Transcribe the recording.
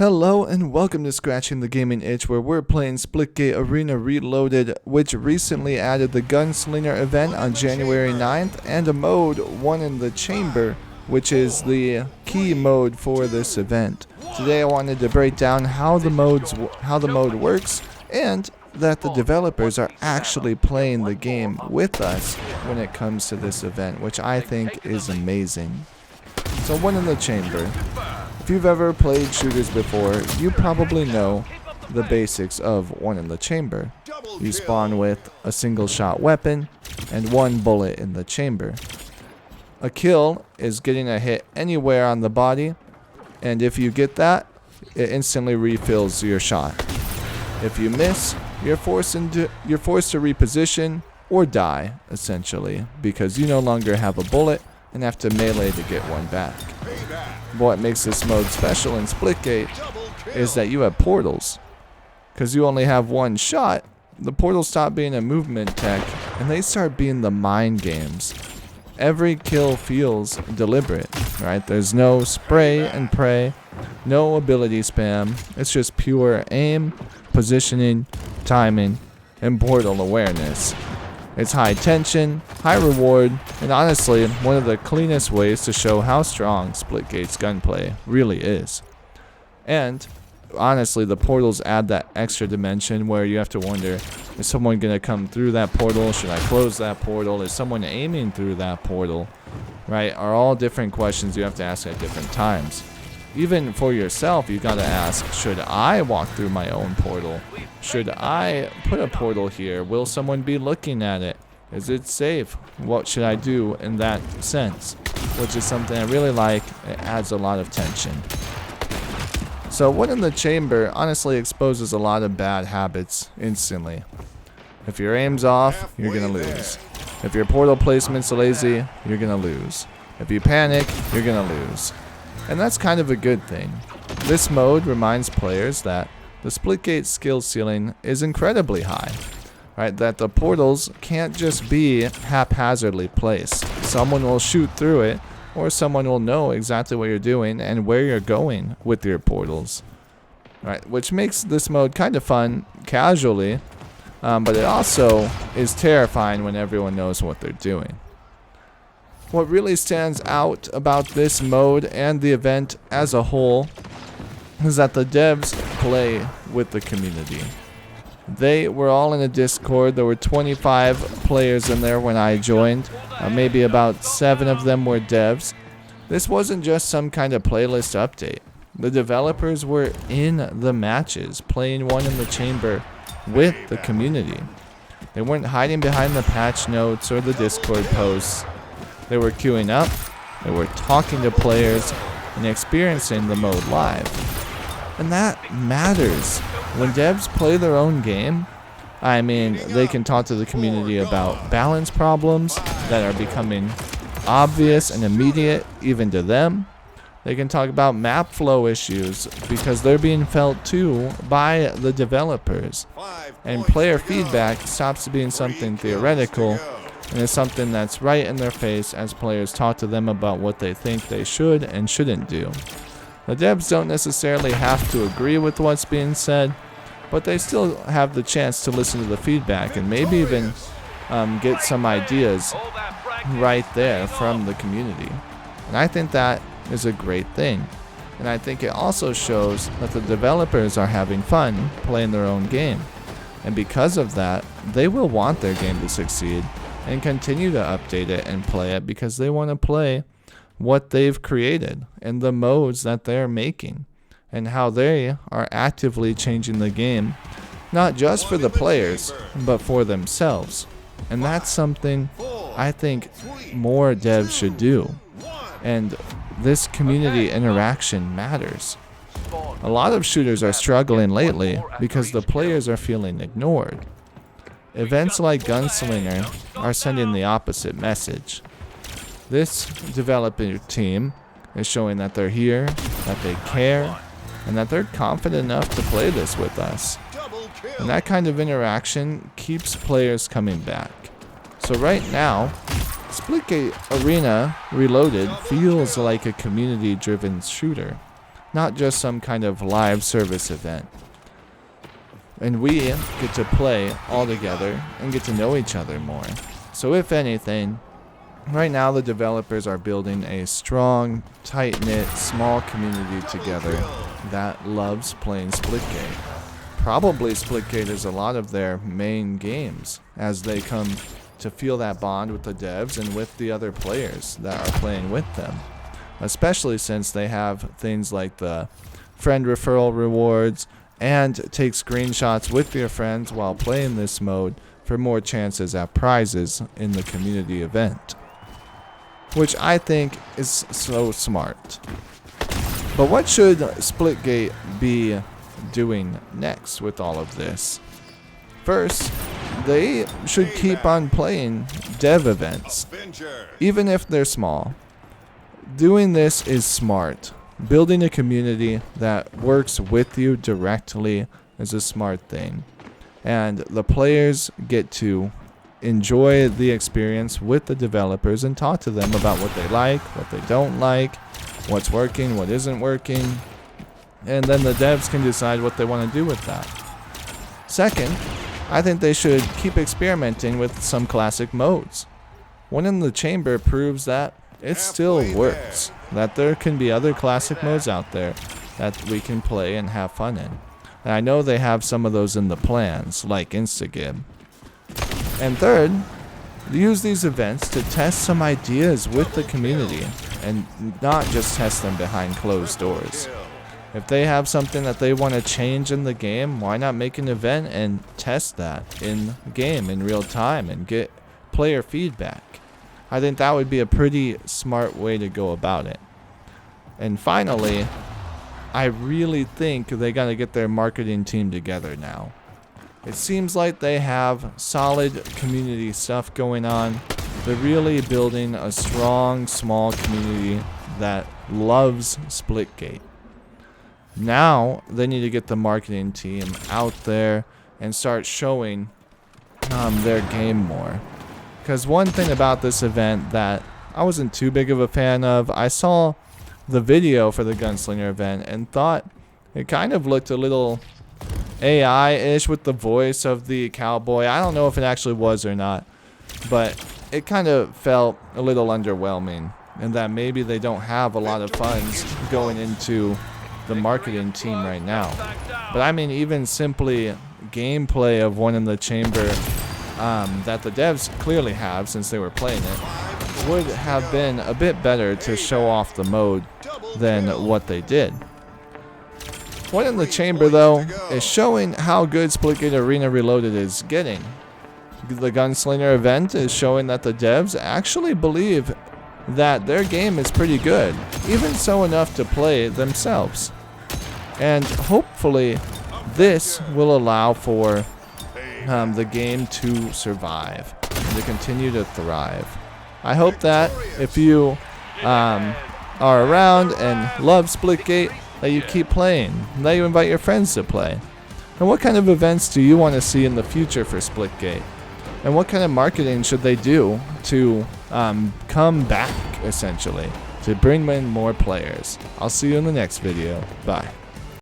Hello and welcome to Scratching the Gaming Itch, where we're playing Splitgate Arena Reloaded, which recently added the Gunslinger event on January 9th and a mode, One in the Chamber, which is the key mode for this event. Today I wanted to break down how the mode works and that the developers are actually playing the game with us when it comes to this event, which I think is amazing. So One in the Chamber. If you've ever played shooters before, you probably know the basics of One in the Chamber. You spawn with a single shot weapon and one bullet in the chamber. A kill is getting a hit anywhere on the body, and if you get that, it instantly refills your shot. If you miss, you're forced to reposition or die, essentially, because you no longer have a bullet and have to melee to get one back. What makes this mode special in Splitgate is that you have portals. Because you only have one shot, the portals stop being a movement tech and they start being the mind games. Every kill feels deliberate, right? There's no spray and pray, no ability spam. It's just pure aim, positioning, timing, and portal awareness. It's high tension, high reward, and honestly, one of the cleanest ways to show how strong Splitgate's gunplay really is. And honestly, the portals add that extra dimension where you have to wonder, is someone going to come through that portal? Should I close that portal? Is someone aiming through that portal? Right? Are all different questions you have to ask at different times. Even for yourself, you got to ask, should I walk through my own portal? Should I put a portal here? Will someone be looking at it? Is it safe? What should I do in that sense? Which is something I really like. It adds a lot of tension. So One in the Chamber honestly exposes a lot of bad habits instantly. If your aim's off, you're going to lose. If your portal placement's lazy, you're going to lose. If you panic, you're going to lose. And that's kind of a good thing. This mode reminds players that the Splitgate skill ceiling is incredibly high, right? That the portals can't just be haphazardly placed. Someone will shoot through it, or someone will know exactly what you're doing and where you're going with your portals, right? Which makes this mode kind of fun casually, but it also is terrifying when everyone knows what they're doing. What really stands out about this mode and the event as a whole is that the devs play with the community. They were all in a Discord. There were 25 players in there when I joined. Maybe about 7 of them were devs. This wasn't just some kind of playlist update. The developers were in the matches, playing One in the Chamber with the community. They weren't hiding behind the patch notes or the Discord posts. They were queuing up, they were talking to players, and experiencing the mode live. And that matters. When devs play their own game, I mean, they can talk to the community about balance problems that are becoming obvious and immediate even to them. They can talk about map flow issues because they're being felt too by the developers. And player feedback stops being something theoretical and it's something that's right in their face as players talk to them about what they think they should and shouldn't do. The devs don't necessarily have to agree with what's being said, but they still have the chance to listen to the feedback and maybe even get some ideas right there from the community. And I think that is a great thing. And I think it also shows that the developers are having fun playing their own game. And because of that, they will want their game to succeed and continue to update it and play it because they want to play what they've created and the modes that they're making and how they are actively changing the game, not just for the players, but for themselves. And that's something I think more devs should do. And this community interaction matters. A lot of shooters are struggling lately because the players are feeling ignored. Events like Gunslinger are sending the opposite message. This developer team is showing that they're here, that they care, and that they're confident enough to play this with us. And that kind of interaction keeps players coming back. So right now, Splitgate Arena Reloaded feels like a community-driven shooter. not just some kind of live service event. And we get to play all together and get to know each other more. So if anything, right now the developers are building a strong, tight-knit, small community together that loves playing Splitgate. Probably Splitgate is a lot of their main games as they come to feel that bond with the devs and with the other players that are playing with them. Especially since they have things like the friend referral rewards and take screenshots with your friends while playing this mode for more chances at prizes in the community event, which I think is so smart. But what should Splitgate be doing next with all of this? First, they should keep on playing dev events, even if they're small. Doing this is smart. Building a community that works with you directly is a smart thing. And the players get to enjoy the experience with the developers and talk to them about what they like, what they don't like, what's working, what isn't working. And then the devs can decide what they want to do with that. Second, I think they should keep experimenting with some classic modes. One in the Chamber proves that it still works, that there can be other classic modes out there that we can play and have fun in. And I know they have some of those in the plans, like Instagib. And third, use these events to test some ideas with the community and not just test them behind closed doors. If they have something that they want to change in the game, why not make an event and test that in game in real time and get player feedback? I think that would be a pretty smart way to go about it. And finally, I really think they gotta get their marketing team together now. It seems like they have solid community stuff going on. They're really building a strong, small community that loves Splitgate. Now, they need to get the marketing team out there and start showing their game more. Because one thing about this event that I wasn't too big of a fan of, I saw the video for the Gunslinger event and thought it kind of looked a little AI-ish with the voice of the cowboy. I don't know if it actually was or not, but it kind of felt a little underwhelming, and that maybe they don't have a lot of funds going into the marketing team right now. But I mean, even simply gameplay of One in the Chamber that the devs clearly have since they were playing it would have been a bit better to show off the mode than what they did. One in the Chamber, though, is showing how good Splitgate Arena Reloaded is getting. The Gunslinger event is showing that the devs actually believe that their game is pretty good, even so enough to play themselves. And hopefully this will allow for the game to survive and to continue to thrive. I hope that if you are around and love Splitgate, that you keep playing, that you invite your friends to play. And what kind of events do you want to see in the future for Splitgate? And what kind of marketing should they do to come back, essentially, to bring in more players? I'll see you in the next video. Bye.